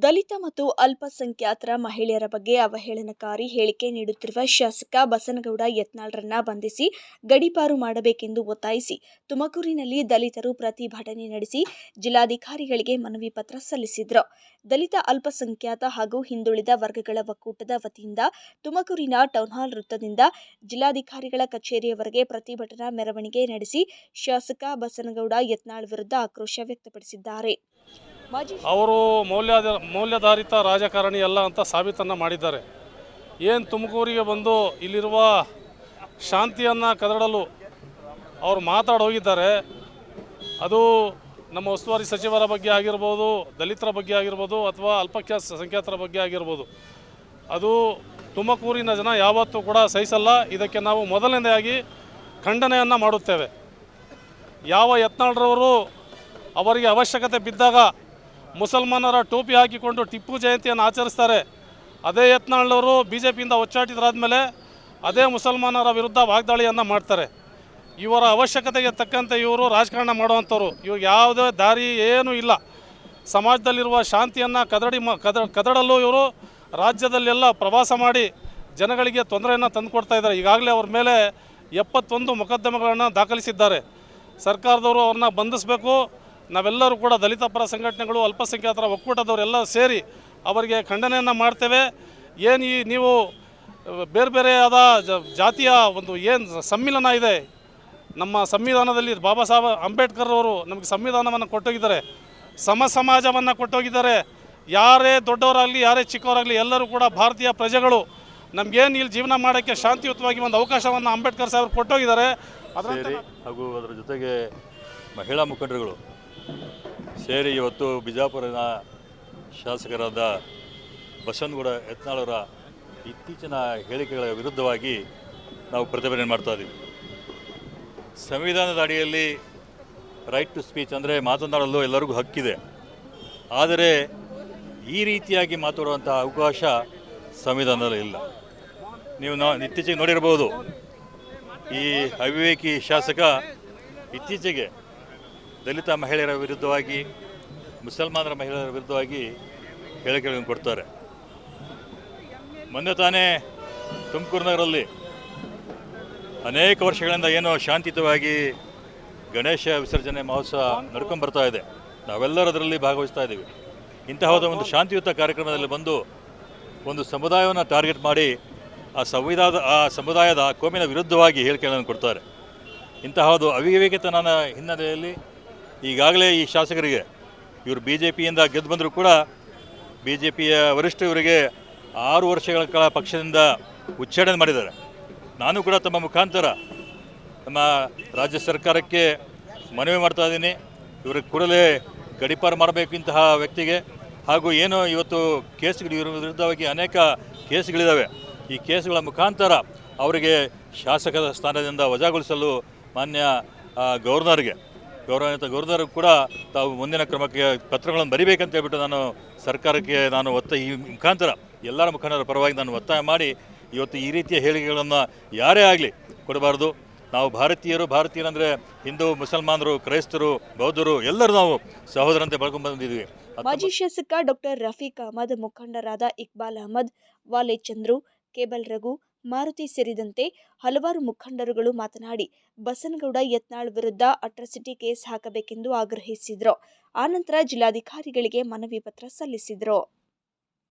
ದಲಿತ ಮತ್ತು ಅಲ್ಪಸಂಖ್ಯಾತರ ಮಹಿಳೆಯರ ಬಗ್ಗೆ ಅವಹೇಳನಕಾರಿ ಹೇಳಿಕೆ ನೀಡುತ್ತಿರುವ ಶಾಸಕ ಬಸನಗೌಡ ಯತ್ನಾಳ್ರನ್ನ ಬಂಧಿಸಿ ಗಡೀಪಾರು ಮಾಡಬೇಕೆಂದು ಒತ್ತಾಯಿಸಿ ತುಮಕೂರಿನಲ್ಲಿ ದಲಿತರು ಪ್ರತಿಭಟನೆ ನಡೆಸಿ ಜಿಲ್ಲಾಧಿಕಾರಿಗಳಿಗೆ ಮನವಿ ಪತ್ರ ಸಲ್ಲಿಸಿದರು. ದಲಿತ ಅಲ್ಪಸಂಖ್ಯಾತ ಹಾಗೂ ಹಿಂದುಳಿದ ವರ್ಗಗಳ ಒಕ್ಕೂಟದ ವತಿಯಿಂದ ತುಮಕೂರಿನ ಟೌನ್ಹಾಲ್ ವೃತ್ತದಿಂದ ಜಿಲ್ಲಾಧಿಕಾರಿಗಳ ಕಚೇರಿಯವರೆಗೆ ಪ್ರತಿಭಟನಾ ಮೆರವಣಿಗೆ ನಡೆಸಿ ಶಾಸಕ ಬಸನಗೌಡ ಯತ್ನಾಳ್ ವಿರುದ್ಧ ಆಕ್ರೋಶ ವ್ಯಕ್ತಪಡಿಸಿದ್ದಾರೆ. ಅವರು ಮೌಲ್ಯಾಧಾರಿತ ರಾಜಕಾರಣಿ ಅಲ್ಲ ಅಂತ ಸಾಬೀತನ್ನು ಮಾಡಿದ್ದಾರೆ. ಏನು ತುಮಕೂರಿಗೆ ಬಂದು ಇಲ್ಲಿರುವ ಶಾಂತಿಯನ್ನು ಕದಡಲು ಅವರು ಮಾತಾಡೋಗಿದ್ದಾರೆ. ಅದು ನಮ್ಮ ಉಸ್ತುವಾರಿ ಸಚಿವರ ಬಗ್ಗೆ ಆಗಿರ್ಬೋದು, ದಲಿತರ ಬಗ್ಗೆ ಆಗಿರ್ಬೋದು, ಅಥವಾ ಅಲ್ಪಸಂಖ್ಯಾತರ ಬಗ್ಗೆ ಆಗಿರ್ಬೋದು. ಅದು ತುಮಕೂರಿನ ಜನ ಯಾವತ್ತೂ ಕೂಡ ಸಹಿಸಲ್ಲ. ಇದಕ್ಕೆ ನಾವು ಮೊದಲನೇದಾಗಿ ಖಂಡನೆಯನ್ನು ಮಾಡುತ್ತೇವೆ. ಯಾವ ಯತ್ನಾಳ್ರವರು ಅವರಿಗೆ ಅವಶ್ಯಕತೆ ಬಿದ್ದಾಗ ಮುಸಲ್ಮಾನರ ಟೋಪಿ ಹಾಕಿಕೊಂಡು ಟಿಪ್ಪು ಜಯಂತಿಯನ್ನು ಆಚರಿಸ್ತಾರೆ, ಅದೇ ಯತ್ನಾಳ್ರವರು BJPಯಿಂದ ಒಚ್ಚಾಟಿತರಾದ ಅದೇ ಮುಸಲ್ಮಾನರ ವಿರುದ್ಧ ವಾಗ್ದಾಳಿಯನ್ನು ಮಾಡ್ತಾರೆ. ಇವರ ಅವಶ್ಯಕತೆಗೆ ತಕ್ಕಂತೆ ಇವರು ರಾಜಕಾರಣ ಮಾಡುವಂಥವ್ರು. ಇವಾಗ ಯಾವುದೇ ದಾರಿ ಏನೂ ಇಲ್ಲ. ಸಮಾಜದಲ್ಲಿರುವ ಶಾಂತಿಯನ್ನು ಕದಡಲು ಇವರು ರಾಜ್ಯದಲ್ಲೆಲ್ಲ ಪ್ರವಾಸ ಮಾಡಿ ಜನಗಳಿಗೆ ತೊಂದರೆಯನ್ನು ತಂದುಕೊಡ್ತಾ ಇದ್ದಾರೆ. ಈಗಾಗಲೇ ಅವ್ರ ಮೇಲೆ 71 ಮೊಕದ್ದಮೆಗಳನ್ನು ದಾಖಲಿಸಿದ್ದಾರೆ. ಸರ್ಕಾರದವರು ಅವ್ರನ್ನ ಬಂಧಿಸಬೇಕು. ನಾವೆಲ್ಲರೂ ಕೂಡ ದಲಿತ ಪರ ಸಂಘಟನೆಗಳು, ಅಲ್ಪಸಂಖ್ಯಾತರ ಒಕ್ಕೂಟದವರೆಲ್ಲ ಸೇರಿ ಅವರಿಗೆ ಖಂಡನೆಯನ್ನು ಮಾಡ್ತೇವೆ. ಏನು ನೀವು ಬೇರೆ ಬೇರೆಯಾದ ಜಾತಿಯ ಒಂದು ಏನು ಸಮ್ಮಿಲನ ಇದೆ, ನಮ್ಮ ಸಂವಿಧಾನದಲ್ಲಿ ಬಾಬಾ ಸಾಹೇಬ್ ಅಂಬೇಡ್ಕರ್ ಅವರು ನಮಗೆ ಸಂವಿಧಾನವನ್ನು ಕೊಟ್ಟೋಗಿದ್ದಾರೆ, ಸಮಾಜವನ್ನು ಕೊಟ್ಟೋಗಿದ್ದಾರೆ. ಯಾರೇ ದೊಡ್ಡವರಾಗಲಿ ಯಾರೇ ಚಿಕ್ಕವರಾಗಲಿ ಎಲ್ಲರೂ ಕೂಡ ಭಾರತೀಯ ಪ್ರಜೆಗಳು. ನಮಗೇನು ಇಲ್ಲಿ ಜೀವನ ಮಾಡೋಕ್ಕೆ ಶಾಂತಿಯುತವಾಗಿ ಒಂದು ಅವಕಾಶವನ್ನು ಅಂಬೇಡ್ಕರ್ ಸಾಹೇಬರು ಕೊಟ್ಟೋಗಿದ್ದಾರೆ. ಹಾಗೂ ಅದರ ಜೊತೆಗೆ ಮಹಿಳಾ ಮುಖಂಡರುಗಳು ಸೇರಿ ಇವತ್ತು ಬಿಜಾಪುರಿನ ಶಾಸಕರಾದ ಬಸನಗೌಡ ಯತ್ನಾಳವರ ಇತ್ತೀಚಿನ ಹೇಳಿಕೆಗಳ ವಿರುದ್ಧವಾಗಿ ನಾವು ಪ್ರತಿಭಟನೆ ಮಾಡ್ತಾ ಇದ್ದೀವಿ. ಸಂವಿಧಾನದ ಅಡಿಯಲ್ಲಿ ರೈಟ್ ಟು ಸ್ಪೀಚ್ ಅಂದರೆ ಮಾತನಾಡಲು ಎಲ್ಲರಿಗೂ ಹಕ್ಕಿದೆ. ಆದರೆ ಈ ರೀತಿಯಾಗಿ ಮಾತಾಡುವಂಥ ಅವಕಾಶ ಸಂವಿಧಾನದಲ್ಲಿ ಇಲ್ಲ. ನೀವು ಇತ್ತೀಚೆಗೆ ನೋಡಿರ್ಬೋದು, ಈ ಅವಿವೇಕಿ ಶಾಸಕ ಇತ್ತೀಚೆಗೆ ದಲಿತ ಮಹಿಳೆಯರ ವಿರುದ್ಧವಾಗಿ, ಮುಸಲ್ಮಾನರ ಮಹಿಳೆಯರ ವಿರುದ್ಧವಾಗಿ ಹೇಳಿಕೆಗಳನ್ನು ಕೊಡ್ತಾರೆ. ಮೊನ್ನೆ ತಾನೇ ತುಮಕೂರು ನಗರಲ್ಲಿ ಅನೇಕ ವರ್ಷಗಳಿಂದ ಏನೋ ಶಾಂತಿಯುತವಾಗಿ ಗಣೇಶ ವಿಸರ್ಜನೆ ಮಹೋತ್ಸವ ನಡ್ಕೊಂಡು ಬರ್ತಾ ಇದೆ. ನಾವೆಲ್ಲರೂ ಅದರಲ್ಲಿ ಭಾಗವಹಿಸ್ತಾ ಇದ್ದೀವಿ. ಇಂತಹದ ಒಂದು ಶಾಂತಿಯುತ ಕಾರ್ಯಕ್ರಮದಲ್ಲಿ ಬಂದು ಒಂದು ಸಮುದಾಯವನ್ನು ಟಾರ್ಗೆಟ್ ಮಾಡಿ ಆ ಸಮುದಾಯದ ಕೋಮಿನ ವಿರುದ್ಧವಾಗಿ ಹೇಳಿಕೆಗಳನ್ನು ಕೊಡ್ತಾರೆ. ಇಂತಹದ್ದು ಅವಿವೇಕತನದ ಹಿನ್ನೆಲೆಯಲ್ಲಿ ಈಗಾಗಲೇ ಈ ಶಾಸಕರಿಗೆ ಇವರು BJPಯಿಂದ ಗೆದ್ದು ಬಂದರೂ ಕೂಡ BJPಯ ವರಿಷ್ಠ ಇವರಿಗೆ 6 ವರ್ಷಗಳ ಕಾಲ ಪಕ್ಷದಿಂದ ಉಚ್ಚಾಟನೆ ಮಾಡಿದ್ದಾರೆ. ನಾನು ಕೂಡ ತಮ್ಮ ಮುಖಾಂತರ ನಮ್ಮ ರಾಜ್ಯ ಸರ್ಕಾರಕ್ಕೆ ಮನವಿ ಮಾಡ್ತಾ ಇದ್ದೀನಿ. ಇವ್ರಿಗೆ ಕೂಡಲೇ ಗಡೀಪಾರು ಮಾಡಬೇಕು ಇಂತಹ ವ್ಯಕ್ತಿಗೆ. ಹಾಗೂ ಏನು ಇವತ್ತು ಕೇಸ್ಗಳು ಇವ್ರ ವಿರುದ್ಧವಾಗಿ ಅನೇಕ ಕೇಸ್ಗಳಿದ್ದಾವೆ. ಈ ಕೇಸ್ಗಳ ಮುಖಾಂತರ ಅವರಿಗೆ ಶಾಸಕರ ಸ್ಥಾನದಿಂದ ವಜಾಗೊಳಿಸಲು ಮಾನ್ಯ ಗೌರವಾನ್ವಿತ ಗವರ್ನರ್ ಕೂಡ ತಾವು ಮುಂದಿನ ಕ್ರಮಕ್ಕೆ ಪತ್ರಗಳನ್ನು ಬರೀಬೇಕಂತ ಹೇಳ್ಬಿಟ್ಟು ನಾನು ಸರ್ಕಾರಕ್ಕೆ ಈ ಮುಖಾಂತರ ಎಲ್ಲರ ಮುಖಂಡರ ಪರವಾಗಿ ನಾನು ಒತ್ತಾಯ ಮಾಡಿ ಇವತ್ತು ಈ ರೀತಿಯ ಹೇಳಿಕೆಗಳನ್ನು ಯಾರೇ ಆಗಲಿ ಕೊಡಬಾರ್ದು. ನಾವು ಭಾರತೀಯರಂದರೆ ಹಿಂದೂ, ಮುಸಲ್ಮಾನರು, ಕ್ರೈಸ್ತರು, ಬೌದ್ಧರು ಎಲ್ಲರೂ ನಾವು ಸಹೋದರಂತೆ ಬೆಳ್ಕೊಂಡು ಬಂದಿದ್ದೀವಿ. ಮಾಜಿ ಶಾಸಕ ಡಾಕ್ಟರ್ ರಫೀಕ್ ಅಹಮದ್, ಮುಖಂಡರಾದ ಇಕ್ಬಾಲ್ ಅಹಮದ್, ವಾಲೆ ಚಂದ್ರು, ಕೇಬಲ್ ರಘು, ಮಾರುತಿ ಸೇರಿದಂತೆ ಹಲವಾರು ಮುಖಂಡರುಗಳು ಮಾತನಾಡಿ ಬಸನಗೌಡ ಯತ್ನಾಳ್ ವಿರುದ್ಧ ಅಟ್ರಾಸಿಟಿ ಕೇಸ್ ಹಾಕಬೇಕೆಂದು ಆಗ್ರಹಿಸಿದರು. ಆನಂತರ ಜಿಲ್ಲಾಧಿಕಾರಿಗಳಿಗೆ ಮನವಿ ಪತ್ರ ಸಲ್ಲಿಸಿದರು.